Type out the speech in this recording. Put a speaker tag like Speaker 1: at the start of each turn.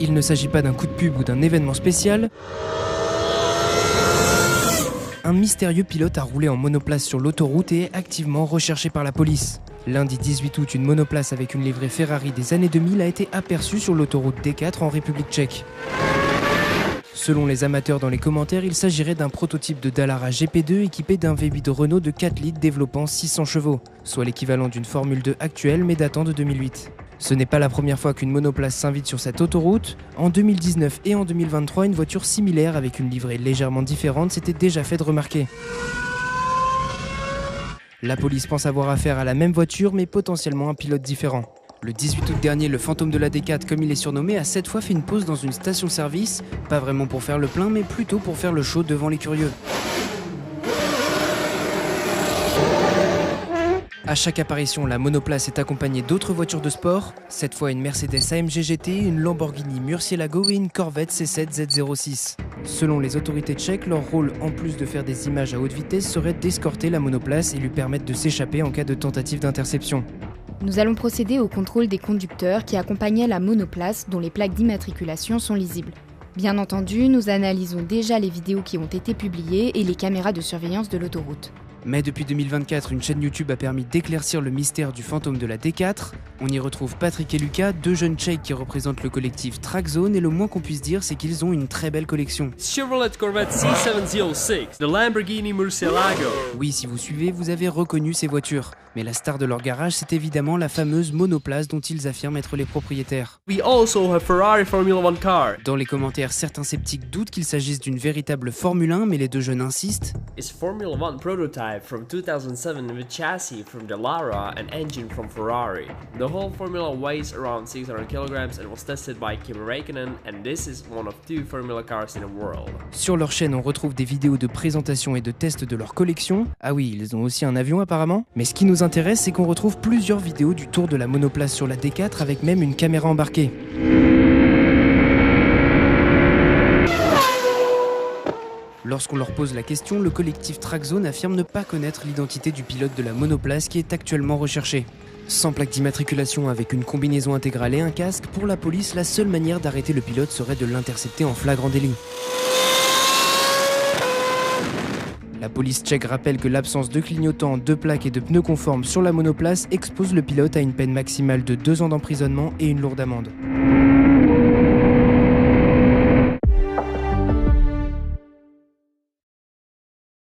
Speaker 1: Il ne s'agit pas d'un coup de pub ou d'un événement spécial. Un mystérieux pilote a roulé en monoplace sur l'autoroute et est activement recherché par la police. Lundi 18 août, une monoplace avec une livrée Ferrari des années 2000 a été aperçue sur l'autoroute D4 en République tchèque. Selon les amateurs dans les commentaires, il s'agirait d'un prototype de Dallara GP2 équipé d'un V8 de Renault de 4 litres développant 600 chevaux, soit l'équivalent d'une Formule 2 actuelle mais datant de 2008. Ce n'est pas la première fois qu'une monoplace s'invite sur cette autoroute. En 2019 et en 2023, une voiture similaire avec une livrée légèrement différente s'était déjà fait remarquer. La police pense avoir affaire à la même voiture mais potentiellement un pilote différent. Le 18 août dernier, le fantôme de la D4, comme il est surnommé, a cette fois fait une pause dans une station-service, pas vraiment pour faire le plein mais plutôt pour faire le show devant les curieux. À chaque apparition, la monoplace est accompagnée d'autres voitures de sport, cette fois une Mercedes AMG GT, une Lamborghini Murcielago et une Corvette C7 Z06. Selon les autorités tchèques, leur rôle, en plus de faire des images à haute vitesse, serait d'escorter la monoplace et lui permettre de s'échapper en cas de tentative d'interception.
Speaker 2: Nous allons procéder au contrôle des conducteurs qui accompagnaient la monoplace dont les plaques d'immatriculation sont lisibles. Bien entendu, nous analysons déjà les vidéos qui ont été publiées et les caméras de surveillance de l'autoroute.
Speaker 1: Mais depuis 2024, une chaîne YouTube a permis d'éclaircir le mystère du fantôme de la D4. On y retrouve Patrick et Lucas, deux jeunes Tchèques qui représentent le collectif Trackzone, et le moins qu'on puisse dire, c'est qu'ils ont une très belle collection.
Speaker 3: Chevrolet Corvette C706, the Lamborghini Murcielago.
Speaker 1: Oui, si vous suivez, vous avez reconnu ces voitures. Mais la star de leur garage, c'est évidemment la fameuse monoplace dont ils affirment être les propriétaires.
Speaker 3: We also have Ferrari Formula 1 car.
Speaker 1: Dans les commentaires, certains sceptiques doutent qu'il s'agisse d'une véritable Formule 1, mais les deux jeunes insistent.
Speaker 3: It's Formula 1 prototype from 2007 with chassis from Dallara and engine from Ferrari. The whole formula weighs around 600 kilograms and was tested by Kimi Räikkönen, and this is one of 2 Formula cars in the world.
Speaker 1: Sur leur chaîne, on retrouve des vidéos de présentation et de tests de leur collection. Ah oui, ils ont aussi un avion apparemment. Mais ce qui nous intéresse, c'est qu'on retrouve plusieurs vidéos du tour de la monoplace sur la D4 avec même une caméra embarquée. Lorsqu'on leur pose la question, le collectif Trackzone affirme ne pas connaître l'identité du pilote de la monoplace qui est actuellement recherché. Sans plaque d'immatriculation, avec une combinaison intégrale et un casque, pour la police, la seule manière d'arrêter le pilote serait de l'intercepter en flagrant délit. La police tchèque rappelle que l'absence de clignotants, de plaques et de pneus conformes sur la monoplace expose le pilote à une peine maximale de 2 ans d'emprisonnement et une lourde amende.